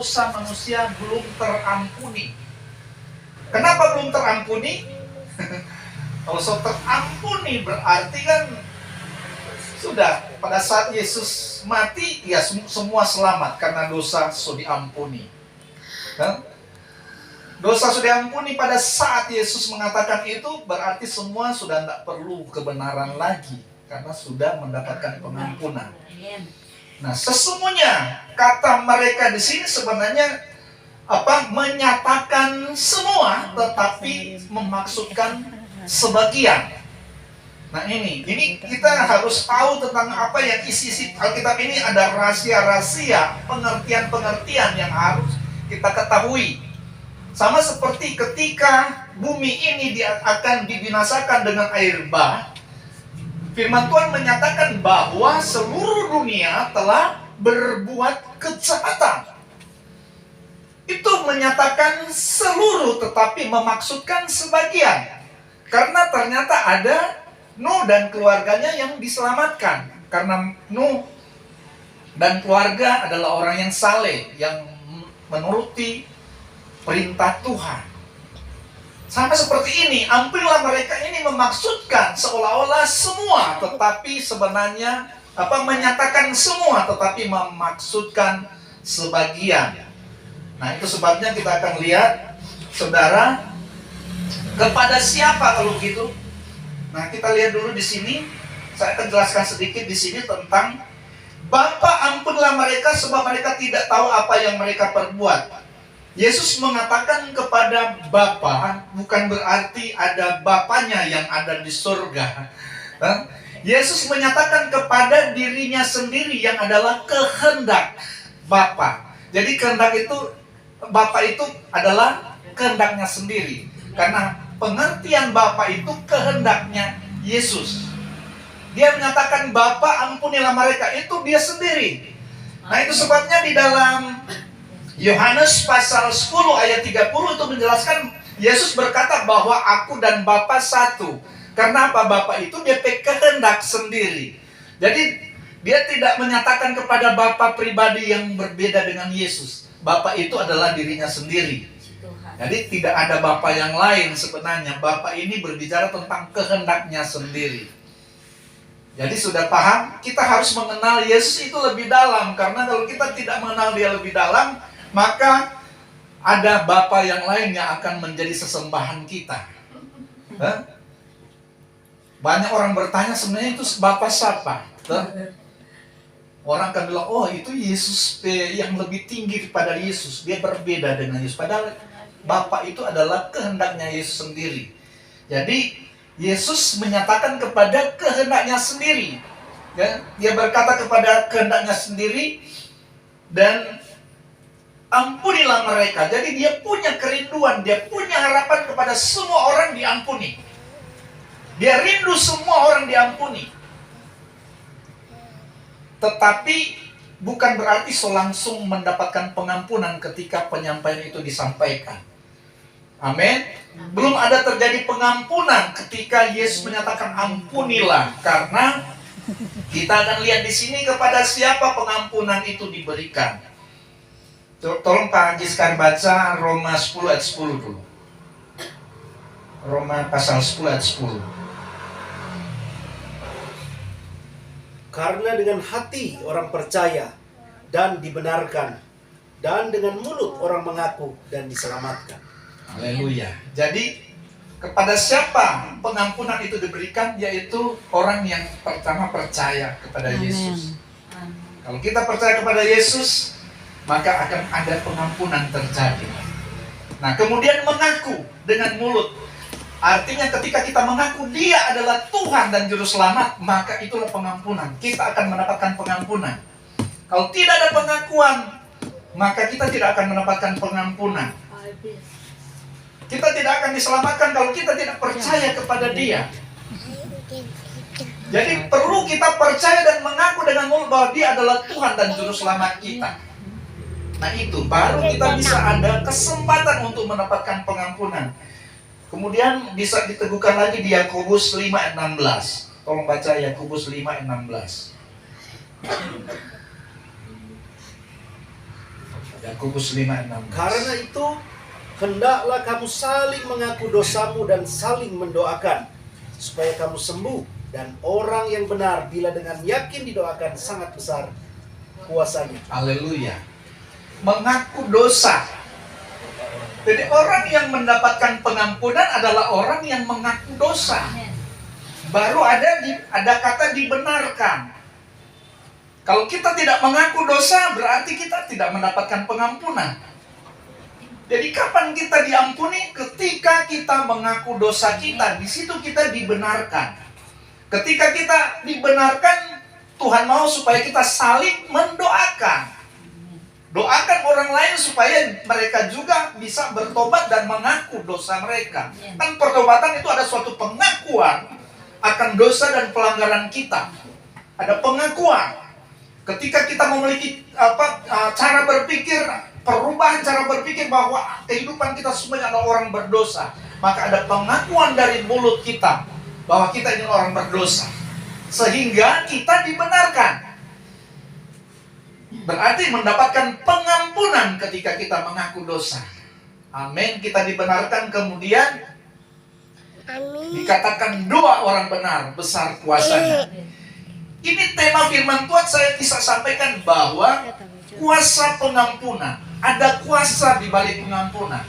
dosa manusia belum terampuni. Kenapa belum terampuni? Kalau sudah terampuni berarti kan sudah pada saat Yesus mati, ya semua selamat karena dosa sudah diampuni. Dosa sudah diampuni pada saat Yesus mengatakan itu, berarti semua sudah tidak perlu kebenaran lagi karena sudah mendapatkan pengampunan. Nah, sesungguhnya kata mereka di sini sebenarnya menyatakan semua, tetapi memaksudkan sebagian. Nah ini kita harus tahu tentang apa yang isi Alkitab ini. Ada rahasia-rahasia, pengertian-pengertian yang harus kita ketahui. Sama seperti ketika bumi ini akan dibinasakan dengan air bah, firman Tuhan menyatakan bahwa seluruh dunia telah berbuat kejahatan. Itu menyatakan seluruh tetapi memaksudkan sebagian. Karena ternyata ada Nuh dan keluarganya yang diselamatkan. Karena Nuh dan keluarga adalah orang yang saleh, yang menuruti perintah Tuhan. Sama seperti ini, ampunilah mereka ini memaksudkan seolah-olah semua, tetapi sebenarnya menyatakan semua tetapi memaksudkan sebagian. Nah, itu sebabnya kita akan lihat, saudara, kepada siapa kalau gitu? Nah, kita lihat dulu di sini. Saya akan jelaskan sedikit di sini tentang Bapa, ampunilah mereka sebab mereka tidak tahu apa yang mereka perbuat. Yesus mengatakan kepada Bapa bukan berarti ada Bapanya yang ada di surga. Yesus menyatakan kepada dirinya sendiri yang adalah kehendak Bapa. Jadi kehendak itu, Bapa itu adalah kehendaknya sendiri. Karena pengertian Bapa itu kehendaknya Yesus. Dia menyatakan Bapa ampunilah mereka, itu dia sendiri. Nah itu sebabnya di dalam Yohanes pasal 10 ayat 30 itu menjelaskan, Yesus berkata bahwa aku dan Bapa satu. Karena apa? Bapa itu dia kehendak sendiri. Jadi dia tidak menyatakan kepada Bapa pribadi yang berbeda dengan Yesus. Bapa itu adalah dirinya sendiri. Jadi tidak ada Bapa yang lain sebenarnya. Bapa ini berbicara tentang kehendaknya sendiri. Jadi sudah paham? Kita harus mengenal Yesus itu lebih dalam. Karena kalau kita tidak mengenal dia lebih dalam, maka ada Bapa yang lain yang akan menjadi sesembahan kita. Banyak orang bertanya sebenarnya itu Bapa siapa? Orang akan bilang, oh itu Yesus yang lebih tinggi daripada Yesus. Dia berbeda dengan Yesus. Padahal Bapa itu adalah kehendaknya Yesus sendiri. Jadi Yesus menyatakan kepada kehendaknya sendiri. Dia berkata kepada kehendaknya sendiri, dan ampunilah mereka. Jadi dia punya kerinduan, dia punya harapan kepada semua orang diampuni. Dia rindu semua orang diampuni. Tetapi bukan berarti langsung mendapatkan pengampunan ketika penyampaian itu disampaikan. Amin. Belum ada terjadi pengampunan ketika Yesus menyatakan ampunilah. Karena kita akan lihat di sini kepada siapa pengampunan itu diberikan. Tolong Pak Haji sekalian baca Roma 10 ayat 10 dulu. Roma pasal 10 ayat 10. Karena dengan hati orang percaya dan dibenarkan, dan dengan mulut orang mengaku dan diselamatkan. Haleluya. Jadi kepada siapa pengampunan itu diberikan? Yaitu orang yang pertama percaya kepada Yesus. Kalau kita percaya kepada Yesus, maka akan ada pengampunan terjadi. Nah, kemudian mengaku dengan mulut. Artinya ketika kita mengaku dia adalah Tuhan dan Juru Selamat, maka itulah pengampunan. Kita akan mendapatkan pengampunan. Kalau tidak ada pengakuan, maka kita tidak akan mendapatkan pengampunan. Kita tidak akan diselamatkan kalau kita tidak percaya kepada dia. Jadi perlu kita percaya dan mengaku dengan mulut bahwa dia adalah Tuhan dan Juru Selamat kita. Nah itu, baru kita bisa ada kesempatan untuk mendapatkan pengampunan. Kemudian bisa diteguhkan lagi di Yakobus 5 ayat 16. Tolong baca Yakobus 5 ayat 16. Yakobus 5:16. Karena itu, hendaklah kamu saling mengaku dosamu dan saling mendoakan, supaya kamu sembuh. Dan orang yang benar bila dengan yakin didoakan sangat besar kuasanya. Haleluya. Mengaku dosa. Jadi orang yang mendapatkan pengampunan adalah orang yang mengaku dosa. Baru ada kata dibenarkan. Kalau kita tidak mengaku dosa, berarti kita tidak mendapatkan pengampunan. Jadi kapan kita diampuni? Ketika kita mengaku dosa kita, di situ kita dibenarkan. Ketika kita dibenarkan, Tuhan mau supaya kita saling mendoakan. Doakan orang lain supaya mereka juga bisa bertobat dan mengaku dosa mereka. Kan pertobatan itu ada suatu pengakuan akan dosa dan pelanggaran kita. Ada pengakuan. Ketika kita memiliki cara berpikir, perubahan cara berpikir bahwa kehidupan kita semuanya adalah orang berdosa, maka ada pengakuan dari mulut kita bahwa kita ini orang berdosa, sehingga kita dibenarkan. Berarti mendapatkan pengampunan ketika kita mengaku dosa. Amin. Kita dibenarkan, kemudian dikatakan doa orang benar besar kuasanya. Ini tema firman Tuhan. Saya bisa sampaikan bahwa kuasa pengampunan, ada kuasa di balik pengampunan.